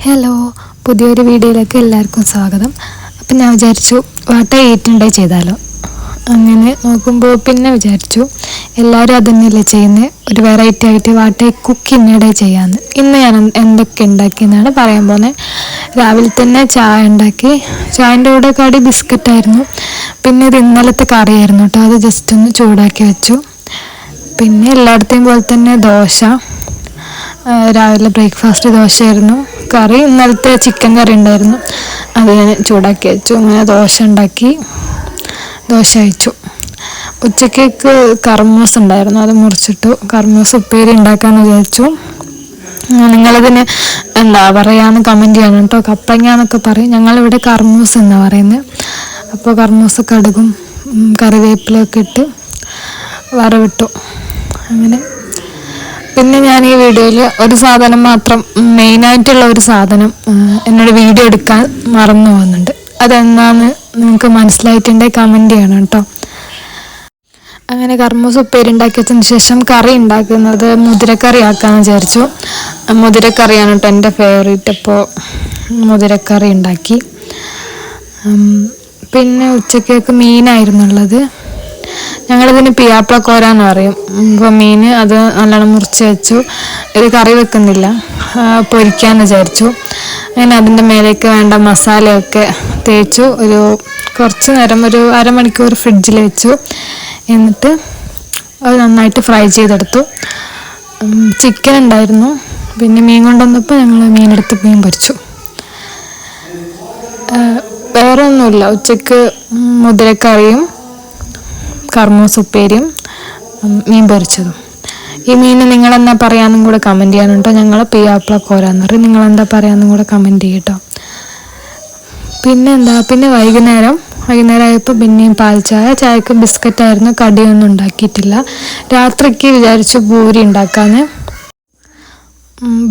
Hello, പുതിയൊരു വീഡിയോയിലേക്ക് എല്ലാവർക്കും സ്വാഗതം. അപ്പം ഞാൻ വിചാരിച്ചു വാട്ട ഈറ്റുണ്ടായി ചെയ്താലോ. അങ്ങനെ നോക്കുമ്പോൾ പിന്നെ വിചാരിച്ചു എല്ലാവരും അതന്നെയല്ലേ ചെയ്യുന്നത്, ഒരു വെറൈറ്റി ആയിട്ട് വാട്ട കുക്കിങ്ങിടെ ചെയ്യാമെന്ന്. ഇന്ന് ഞാൻ എന്തൊക്കെ ഉണ്ടാക്കിയെന്നാണ് പറയാൻ പോകുന്നത്. രാവിലെ തന്നെ ചായ ഉണ്ടാക്കി. ചായൻ്റെ കൂടെ കടി ബിസ്ക്കറ്റായിരുന്നു. പിന്നെ ഇത് ഇന്നലത്തെ കറിയായിരുന്നു കേട്ടോ, അത് ജസ്റ്റ് ഒന്ന് ചൂടാക്കി വെച്ചു. പിന്നെ എല്ലായിടത്തെയും പോലെ തന്നെ ദോശ, രാവിലെ ബ്രേക്ക്ഫാസ്റ്റ് ദോശയായിരുന്നു. കറി ഇന്നലത്തെ ചിക്കൻ കറി ഉണ്ടായിരുന്നു, അത് ഞാൻ ചൂടാക്കി വെച്ചു. അങ്ങനെ ദോശ ഉണ്ടാക്കി, ദോശ കഴിച്ചു. ഉച്ചക്കേക്ക് കർമൂസ് ഉണ്ടായിരുന്നു, അത് മുറിച്ചിട്ടു. കർമൂസ് ഉപ്പേരി ഉണ്ടാക്കാമെന്ന് വിചാരിച്ചു. നിങ്ങളതിന് എന്താ പറയാന്ന് കമൻറ്റ് ചെയ്യണം കേട്ടോ. കപ്പങ്ങ എന്നൊക്കെ പറയും, ഞങ്ങളിവിടെ കർമൂസ് എന്നാണ് പറയുന്നത്. അപ്പോൾ കർമൂസ് കടുകും കറിവേപ്പിലൊക്കെ ഇട്ട് വറവിട്ടു. അങ്ങനെ പിന്നെ ഞാൻ ഈ വീഡിയോയിൽ ഒരു സാധനം മാത്രം, മെയിനായിട്ടുള്ള ഒരു സാധനം എന്നോട് വീഡിയോ എടുക്കാൻ മറന്നു പോകുന്നുണ്ട്. അതെന്താണെന്ന് നിങ്ങൾക്ക് മനസ്സിലായിട്ടുണ്ടെങ്കിൽ കമൻറ്റ് ചെയ്യണം കേട്ടോ. അങ്ങനെ കർമൂസ് ഉപ്പേരി ഉണ്ടാക്കി വെച്ചതിന് ശേഷം കറി ഉണ്ടാക്കുന്നത് മുതിരക്കറി ആക്കാമെന്ന് വിചാരിച്ചു. മുതിരക്കറിയാണ് കേട്ടോ എൻ്റെ ഫേവറേറ്റ്. അപ്പോൾ മുതിരക്കറി ഉണ്ടാക്കി. പിന്നെ ഉച്ചക്കേക്ക് മീനായിരുന്നുള്ളത്. ഞങ്ങളിതിന് പിയാപ്ലക്കോര എന്ന് പറയും. ഇപ്പോൾ മീൻ അത് നല്ലോണം മുറിച്ച് വെച്ചു. ഇത് കറി വെക്കുന്നില്ല, പൊരിക്കാമെന്ന് വിചാരിച്ചു. അങ്ങനെ അതിൻ്റെ മേലേക്ക് വേണ്ട മസാലയൊക്കെ തേച്ചു. കുറച്ച് നേരം, ഒരു അരമണിക്കൂർ ഫ്രിഡ്ജിൽ വെച്ചു. എന്നിട്ട് അത് നന്നായിട്ട് ഫ്രൈ ചെയ്തെടുത്തു. ചിക്കൻ ഉണ്ടായിരുന്നു, പിന്നെ മീൻ കൊണ്ടുവന്നപ്പോൾ ഞങ്ങൾ മീനെടുത്ത് മീൻ പൊരിച്ചു. വേറെ ഒന്നുമില്ല. ഉച്ചക്ക് മുതിരക്കറിയും കർമൂസ് ഉപ്പേരിയും മീൻ പൊരിച്ചതും. ഈ മീൻ നിങ്ങളെന്താ പറയാമെന്നും കൂടെ കമൻറ്റ് ചെയ്യാനുണ്ടോ. ഞങ്ങൾ പിയാപ്ലക്കോരാന്ന് പറയും, നിങ്ങളെന്താ പറയാമെന്നും കൂടെ കമൻറ്റ് ചെയ്യട്ടോ. പിന്നെ വൈകുന്നേരമായപ്പോൾ പിന്നെയും പാൽ ചായ. ചായക്ക് ബിസ്ക്കറ്റായിരുന്നു, കടിയൊന്നും ഉണ്ടാക്കിയിട്ടില്ല. രാത്രിക്ക് വിചാരിച്ചു പൂരി ഉണ്ടാക്കാമെന്ന്.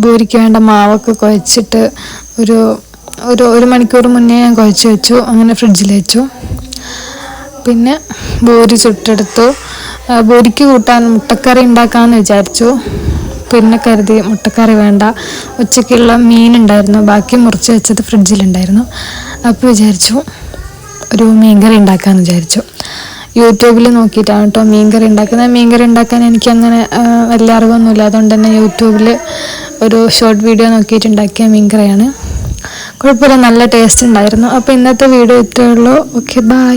പൂരിക്ക് വേണ്ട മാവൊക്കെ കുഴച്ചിട്ട് ഒരു മണിക്കൂർ മുന്നേ ഞാൻ കുഴച്ച് വെച്ചു. അങ്ങനെ ഫ്രിഡ്ജിൽ വെച്ചു. പിന്നെ പൂരി ചുട്ടെടുത്തു. പൂരിക്ക് കൂട്ടാൻ മുട്ടക്കറി ഉണ്ടാക്കാമെന്ന് വിചാരിച്ചു. പിന്നെ കരുതി മുട്ടക്കറി വേണ്ട, ഉച്ചയ്ക്കുള്ള മീനുണ്ടായിരുന്നു, ബാക്കി മുറിച്ച് വെച്ചത് ഫ്രിഡ്ജിലുണ്ടായിരുന്നു. അപ്പോൾ വിചാരിച്ചു ഒരു മീൻകറി ഉണ്ടാക്കാമെന്ന് വിചാരിച്ചു. യൂട്യൂബിൽ നോക്കിയിട്ടാണ് കേട്ടോ മീൻകറി ഉണ്ടാക്കുന്നത്. മീൻകറി ഉണ്ടാക്കാൻ എനിക്കങ്ങനെ വലിയ അറിവൊന്നുമില്ല, അതുകൊണ്ട് തന്നെ യൂട്യൂബിൽ ഒരു ഷോർട്ട് വീഡിയോ നോക്കിയിട്ട് ഉണ്ടാക്കിയ മീൻകറിയാണ്. കുഴപ്പമില്ല, നല്ല ടേസ്റ്റ് ഉണ്ടായിരുന്നു. അപ്പോൾ ഇന്നത്തെ വീഡിയോ ഇത്രയേ ഉള്ളൂ. Okay, by.